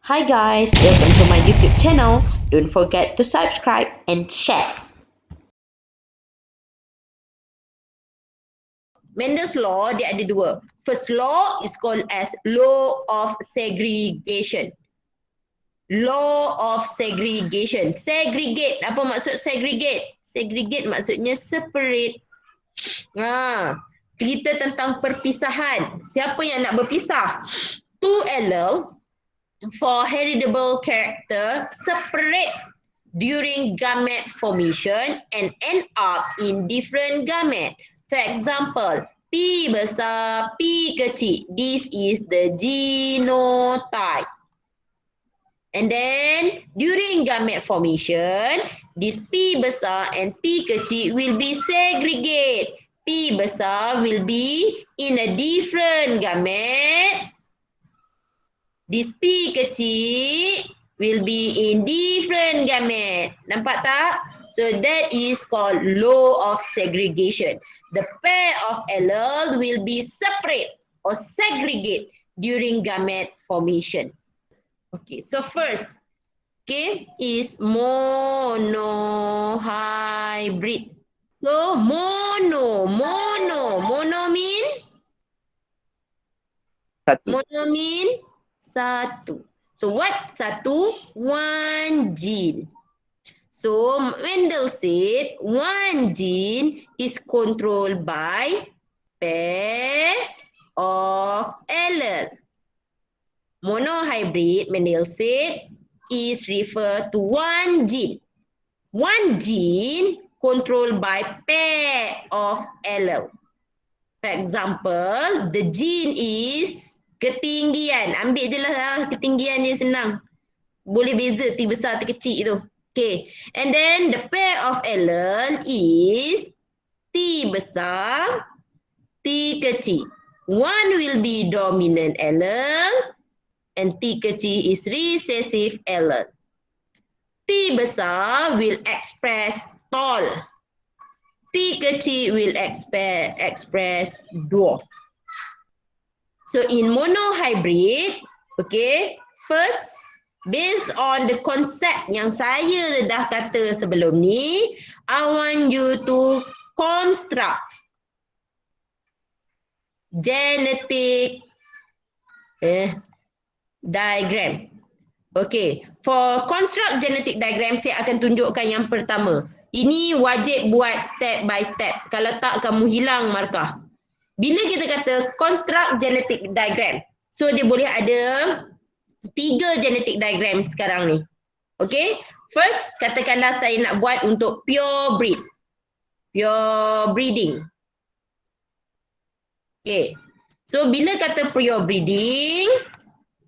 Hi guys, welcome to my YouTube channel. Don't forget to subscribe and share. Mendel's law dia ada dua. First law is called as law of segregation. Law of segregation. Segregate. Apa maksud segregate? Segregate maksudnya separate. Cerita tentang perpisahan. Siapa yang nak berpisah? Two allele for heritable character separate during gamete formation and end up in different gamete. For example, P besar, P kecil. This is the genotype. And then during gamete formation, this P besar and P kecil will be segregate. P besar will be in a different gamete. This P kecil will be in different gamete. Nampak tak? So that is called law of segregation. The pair of allele will be separate or segregate during gamete formation. Okay, so first, okay, is monohybrid. So mono mean? Satu. Mono mean satu. So what satu? One gene. So Mendel said one gene is controlled by pair of allele. Monohybrid, Mendel said, is referred to one gene. One gene controlled by pair of allele. For example, the gene is ketinggian. Ambil je lah ketinggian dia senang. Boleh beza T besar, T kecil tu. Okay. And then the pair of allele is T besar, T kecil. One will be dominant allele and T kecil is recessive allele. T besar will express tall. T kecil will express dwarf. So in monohybrid, okay, first based on the concept yang saya dah kata sebelum ni, I want you to construct genetic diagram. Okay, for construct genetic diagram, saya akan tunjukkan yang pertama. Ini wajib buat step by step. Kalau tak, kamu hilang markah. Bila kita kata construct genetic diagram, so dia boleh ada 3 genetic diagram sekarang ni. Okay, first katakanlah saya nak buat untuk pure breed. Pure breeding. Okay, so bila kata pure breeding,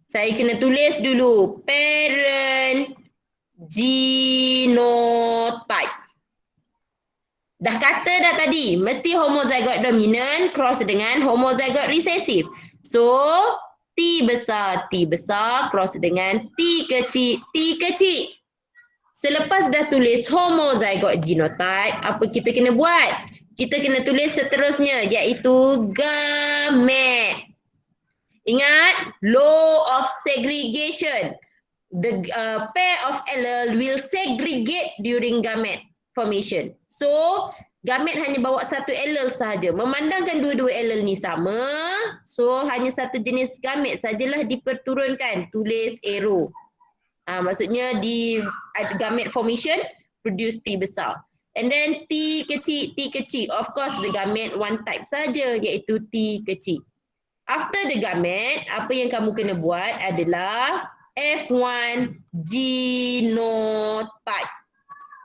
saya kena tulis dulu parent genotype. Dah kata dah tadi, mesti homozygote dominant cross dengan homozygote recessive. So, T besar cross dengan T kecil. Selepas dah tulis homozygote genotype, apa kita kena buat? Kita kena tulis seterusnya, iaitu gamete. Ingat, law of segregation. The pair of allele will segregate during gamete formation. So, gamete hanya bawa satu allele sahaja. Memandangkan dua-dua allele ni sama, so hanya satu jenis gamete sajalah diperturunkan. Tulis arrow. Maksudnya di gamete formation produce T besar. And then T kecil. Of course, the gamete one type saja, iaitu T kecil. After the gamete, apa yang kamu kena buat adalah F1 genotype.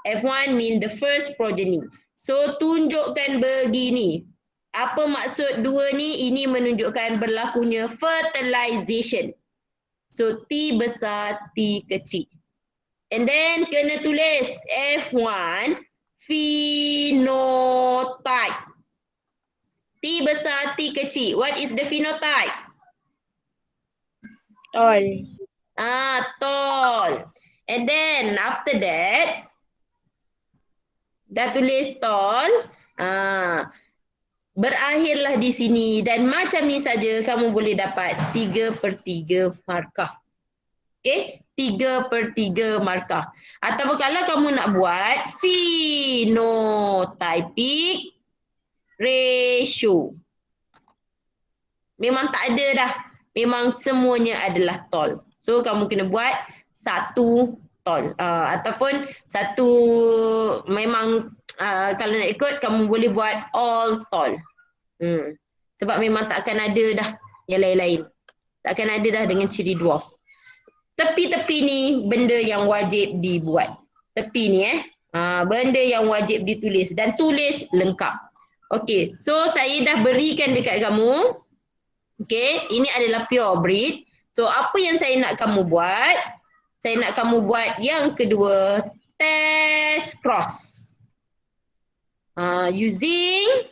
F1 mean the first progeny. So tunjukkan begini. Apa maksud dua ni? Ini menunjukkan berlakunya fertilization. So T besar, T kecil. And then kena tulis F1 phenotype. T besar, T kecil. What is the phenotype? Tall. Tall. And then after that, dah tulis tall. Berakhirlah di sini dan macam ni saja kamu boleh dapat 3/3 markah. Okay, 3/3 markah. Ataupun kalau kamu nak buat phenotypic ratio. Memang tak ada dah. Memang semuanya adalah tol. So kamu kena buat satu tol. Ataupun satu memang kalau nak ikut kamu boleh buat all tol. Sebab memang tak akan ada dah yang lain-lain. Tak akan ada dah dengan ciri dwarf. Tepi-tepi ni benda yang wajib dibuat. Tepi ni benda yang wajib ditulis dan tulis lengkap. Okey, so saya dah berikan dekat kamu. Okey, ini adalah pure breed. So apa yang saya nak kamu buat? Saya nak kamu buat yang kedua, test cross. Using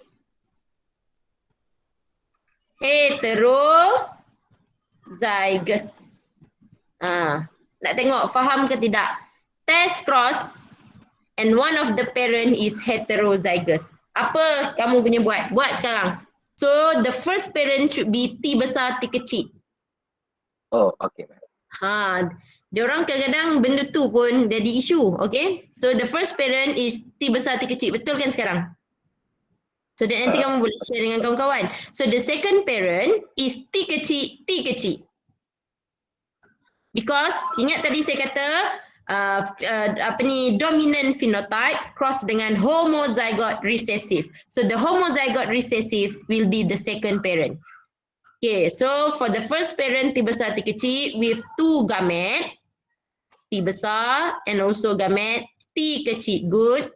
heterozygous. Nak tengok faham ke tidak? Test cross and one of the parent is heterozygous. Apa kamu punya buat? Buat sekarang. So the first parent should be T besar T kecil. Oh, okay. Diorang kadang-kadang benda tu pun jadi isu, okay? So the first parent is T besar T kecil. Betul kan sekarang? So dan nanti kamu boleh share dengan kawan-kawan. So the second parent is T kecil T kecil. Because ingat tadi saya kata dominant phenotype cross dengan homozygote recessive. So the homozygote recessive will be the second parent. Okay, so for the first parent T besar T kecil with two gamete, T besar and also gamete T kecil. Good.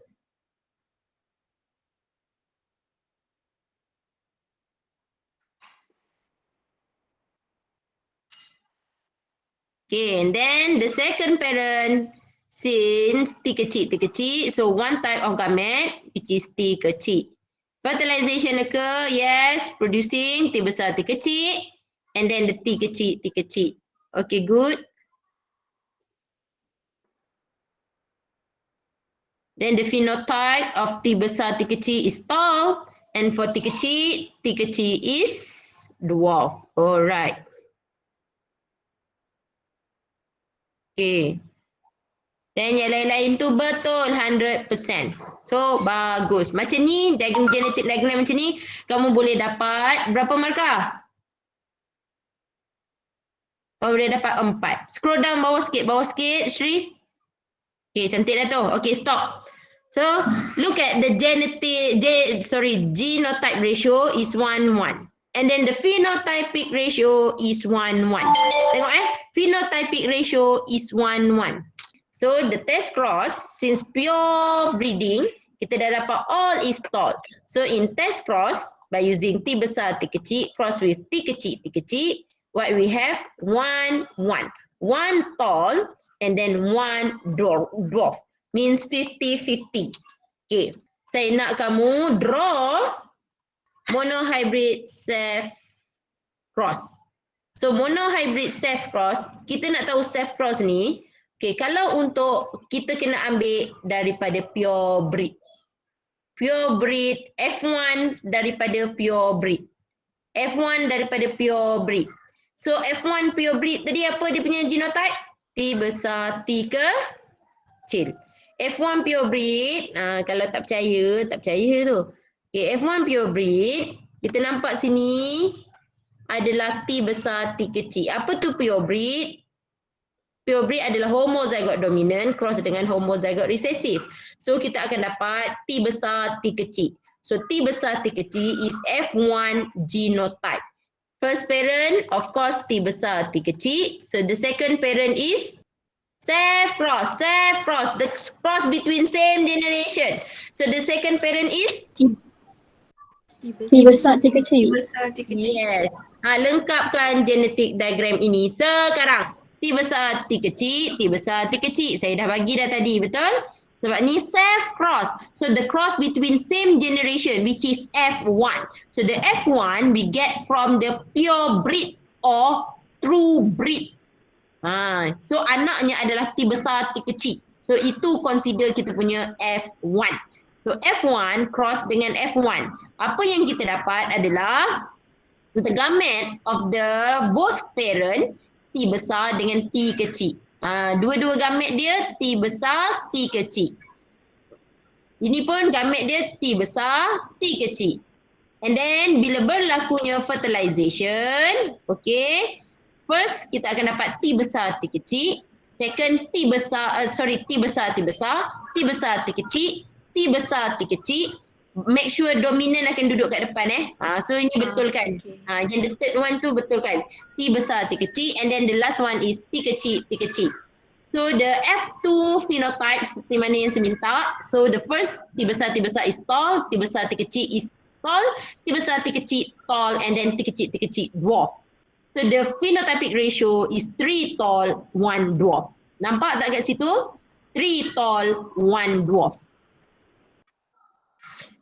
Okay, and then the second parent, since T kecil, so one type of gamete which is T kecil. Fertilization occur, yes, producing T besar T kecil, and then the T kecil. Okay, good. Then the phenotype of T besar T kecil is tall, and for T kecil is dwarf. Alright. Okay. Dan yang lain-lain tu betul 100%. So bagus. Macam ni, genetic diagram macam ni, kamu boleh dapat berapa markah? Kamu boleh dapat 4. Scroll down bawah sikit, Shri. Okay, cantik dah tu. Okay, stop. So, look at the genotype ratio is 1:1. And then the phenotypic ratio is 1:1. Tengok phenotypic ratio is 1:1. So the test cross, since pure breeding, kita dah dapat all is tall. So in test cross, by using T besar T kecil, cross with T kecil, what we have? 1:1. One tall and then one dwarf. Means 50-50. Okay, saya nak kamu draw monohybrid self cross. So monohybrid self cross, kita nak tahu self cross ni, okay, kalau untuk kita kena ambil daripada pure breed. Pure breed, F1 daripada pure breed. F1 daripada pure breed. So F1 pure breed tadi apa dia punya genotype? T besar T kecil. F1 pure breed, kalau tak percaya tu. Okay, F1 pure breed, kita nampak sini adalah T besar T kecil. Apa tu pure breed? Pure breed adalah homozygote dominant cross dengan homozygote recessive. So kita akan dapat T besar T kecil. So T besar T kecil is F1 genotype. First parent, of course, T besar T kecil. So the second parent is self cross, the cross between same generation. So the second parent is T besar T kecil. Yes. Lengkapkan genetic diagram ini sekarang. T besar T kecil, T besar T kecil. Saya dah bagi dah tadi, betul? Sebab ni self cross. So the cross between same generation which is F1. So the F1 we get from the pure breed or true breed. So anaknya adalah T besar T kecil. So itu consider kita punya F1. So F1 cross dengan F1. Apa yang kita dapat adalah the gamete of the both parent T besar dengan T kecil. Dua-dua gamet dia T besar, T kecil. Ini pun gamet dia T besar, T kecil. And then bila berlakunya fertilization, okay, first kita akan dapat T besar, T kecil. Second T besar, T besar, T besar, T besar, T kecil, T besar, T kecil. Make sure dominant akan duduk kat depan So ini betulkan. Yang the third one tu betulkan. T besar, T kecil, and then the last one is T kecil, T kecil. So the F2 phenotype seperti mana yang saya minta. So the first T besar is tall, T besar, T kecil is tall, T besar, T kecil tall, and then T kecil dwarf. So the phenotypic ratio is 3 tall, 1 dwarf. Nampak tak kat situ? 3 tall, 1 dwarf.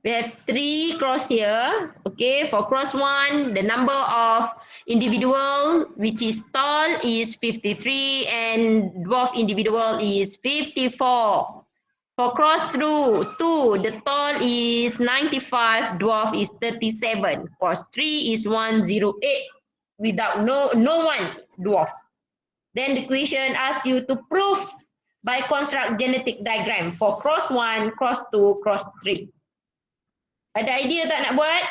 We have 3 cross here. Okay, for cross 1, the number of individual which is tall is 53 and dwarf individual is 54. For cross through 2, the tall is 95, dwarf is 37. Cross 3 is 108 without no one dwarf. Then the question asks you to prove by construct genetic diagram for cross 1, cross 2, cross 3. Ada idea tak nak buat?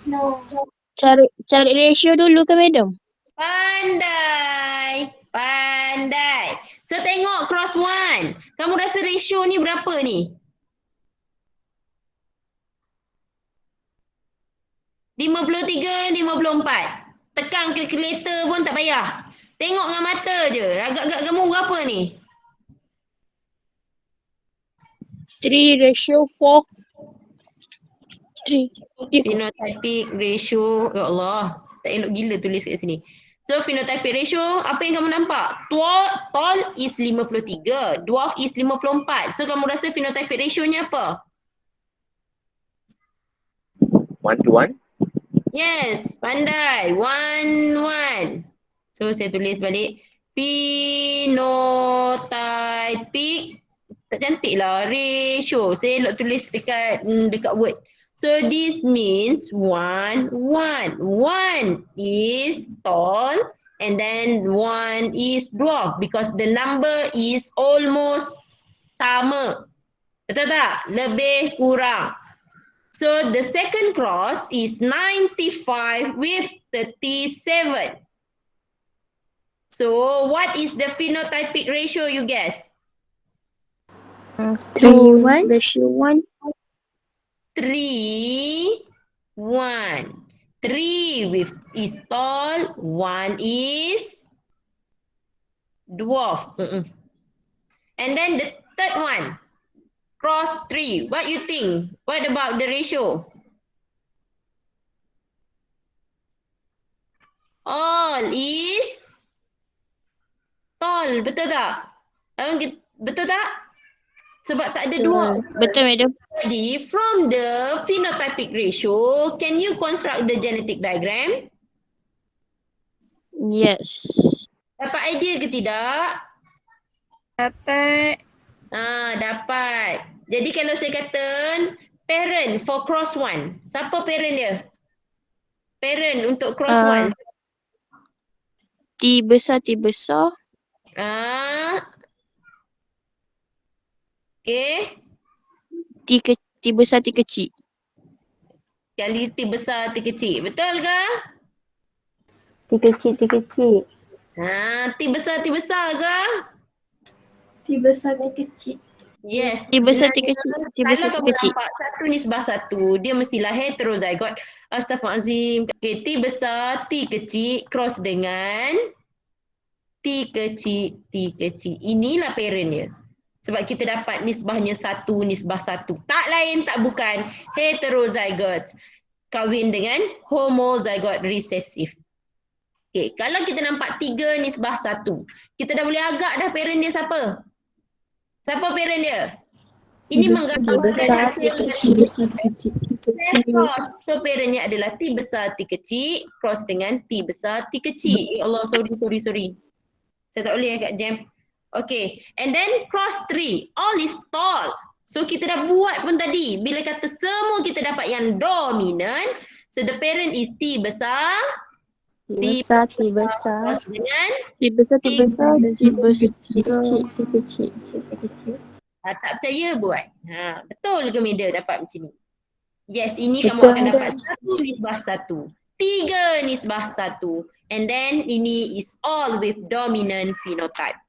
No. Cari ratio dulu ke madam? Pandai. So tengok cross 1. Kamu rasa ratio ni berapa ni? 53, 54. Tekan kalkulator pun tak payah. Tengok dengan mata je. Agak-agak kamu berapa ni? 3:4. 3. Phenotypic ratio. Ya Allah. Tak elok gila tulis kat sini. So phenotypic ratio, apa yang kamu nampak? Tall is 53. Dwarf is 54. So kamu rasa phenotypic ratio-nya apa? 1:1. Yes, pandai. 1:1. So saya tulis balik. Phenotypic. Tak cantik lah. Ratio. Saya elok tulis dekat word. So this means 1:1. 1 is tall and then 1 is dwarf because the number is almost sama. Betul tak? Lebih kurang. So the second cross is 95 with 37. So what is the phenotypic ratio you guess? 3:1. Ratio 1. 3, 1. 3 with is tall, 1 is dwarf. And then the third one, cross 3. What you think? What about the ratio? All is tall. Betul tak? Betul tak? Sebab tak ada dwarf. Betul madam. Jadi, from the phenotypic ratio, can you construct the genetic diagram? Yes. Dapat idea ke tidak? Dapat. Dapat. Jadi kalau saya kata parent for cross 1. Siapa parent dia? Parent untuk cross 1. T besar. Okay. T besar, T kecil. Kali T besar, T kecil. Betul ke? T kecil. T besar ke? T besar, T kecil. Yes. T besar, T kecil. T besar, Kalau T kamu kecil. nampak satu nisbah satu, dia mestilah heterozygote. Astaghfirullahalazim. Okay, T besar, T kecil cross dengan T kecil. Inilah parent dia. Sebab kita dapat nisbahnya 1:1. Tak lain tak bukan heterozygotes kahwin dengan homozygote recessive. Okay, kalau kita nampak 3:1, kita dah boleh agak dah parent dia siapa? Siapa parent dia? Ini menggambarkan hasil cross. So parentnya adalah T besar, T kecil cross dengan T besar, T kecil. Ya Allah, sorry. Saya tak boleh kat jam. Okay, and then cross 3, all is tall. So kita dah buat pun tadi. Bila kata semua kita dapat yang dominant, so the parent is T besar, T besar, T besar. dengan T besar, T besar, T besar, T kecil, T kecil. tak percaya buat. Betul ke Mida dapat macam ni? Yes, ini kamu Betul, akan Mida. dapat 1:1. 3:1. And then ini is all with dominant phenotype.